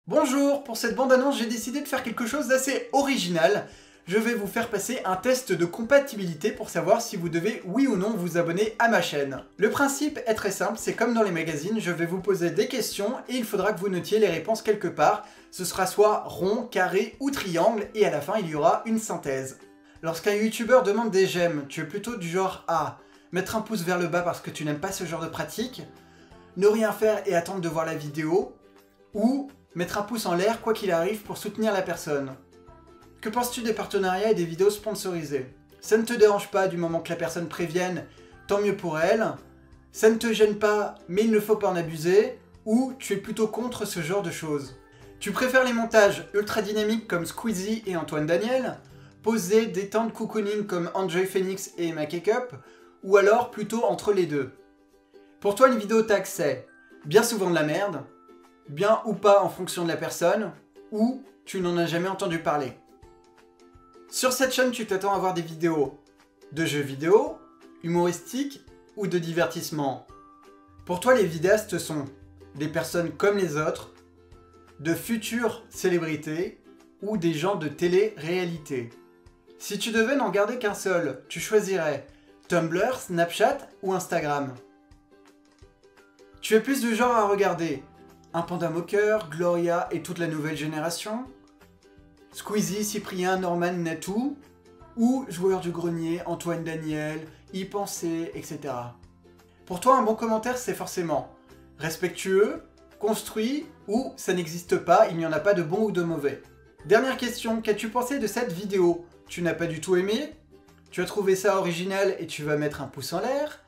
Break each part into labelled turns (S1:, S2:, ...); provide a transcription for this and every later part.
S1: Bonjour, pour cette bande-annonce, j'ai décidé de faire quelque chose d'assez original. Je vais vous faire passer un test de compatibilité pour savoir si vous devez oui ou non vous abonner à ma chaîne. Le principe est très simple, c'est comme dans les magazines, je vais vous poser des questions et il faudra que vous notiez les réponses quelque part. Ce sera soit rond, carré ou triangle et à la fin il y aura une synthèse. Lorsqu'un youtubeur demande des j'aime, tu es plutôt du genre à mettre un pouce vers le bas parce que tu n'aimes pas ce genre de pratique, ne rien faire et attendre de voir la vidéo, ou mettre un pouce en l'air quoi qu'il arrive pour soutenir la personne. Que penses-tu des partenariats et des vidéos sponsorisées? Ça ne te dérange pas du moment que la personne prévienne, tant mieux pour elle. Ça ne te gêne pas, mais il ne faut pas en abuser. Ou tu es plutôt contre ce genre de choses. Tu préfères les montages ultra dynamiques comme Squeezie et Antoine Daniel, posés, des temps de cocooning comme Enjoy Phoenix et Emma Cakeup, ou alors plutôt entre les deux. Pour toi, une vidéo tag c'est bien souvent de la merde, bien ou pas en fonction de la personne, ou tu n'en as jamais entendu parler. Sur cette chaîne, tu t'attends à voir des vidéos de jeux vidéo, humoristiques ou de divertissement. Pour toi, les vidéastes sont des personnes comme les autres, de futures célébrités ou des gens de télé-réalité. Si tu devais n'en garder qu'un seul, tu choisirais Tumblr, Snapchat ou Instagram. Tu es plus du genre à regarder un Panda Moqueur, Gloria et toute la nouvelle génération, Squeezie, Cyprien, Norman, Natou, ou Joueur du Grenier, Antoine Daniel, Y Penser, etc. Pour toi, un bon commentaire, c'est forcément respectueux, construit, ou ça n'existe pas, il n'y en a pas de bon ou de mauvais. Dernière question, qu'as-tu pensé de cette vidéo? Tu n'as pas du tout aimé? Tu as trouvé ça original et tu vas mettre un pouce en l'air?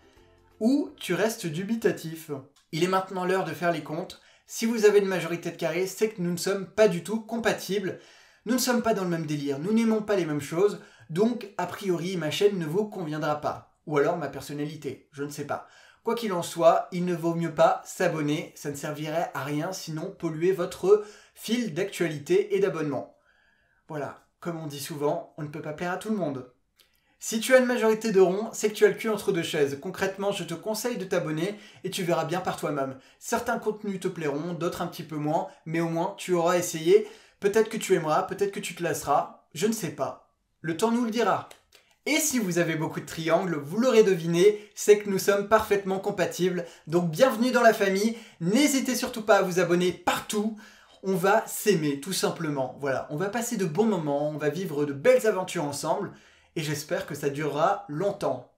S1: Ou tu restes dubitatif? Il est maintenant l'heure de faire les comptes. Si vous avez une majorité de carrés, c'est que nous ne sommes pas du tout compatibles. Nous ne sommes pas dans le même délire, nous n'aimons pas les mêmes choses, donc a priori ma chaîne ne vous conviendra pas. Ou alors ma personnalité, je ne sais pas. Quoi qu'il en soit, il ne vaut mieux pas s'abonner, ça ne servirait à rien sinon polluer votre fil d'actualité et d'abonnement. Voilà, comme on dit souvent, on ne peut pas plaire à tout le monde. Si tu as une majorité de ronds, c'est que tu as le cul entre deux chaises. Concrètement, je te conseille de t'abonner et tu verras bien par toi-même. Certains contenus te plairont, d'autres un petit peu moins, mais au moins tu auras essayé. Peut-être que tu aimeras, peut-être que tu te lasseras, je ne sais pas. Le temps nous le dira. Et si vous avez beaucoup de triangles, vous l'aurez deviné, c'est que nous sommes parfaitement compatibles. Donc bienvenue dans la famille, n'hésitez surtout pas à vous abonner partout. On va s'aimer tout simplement. Voilà, on va passer de bons moments, on va vivre de belles aventures ensemble. Et j'espère que ça durera longtemps.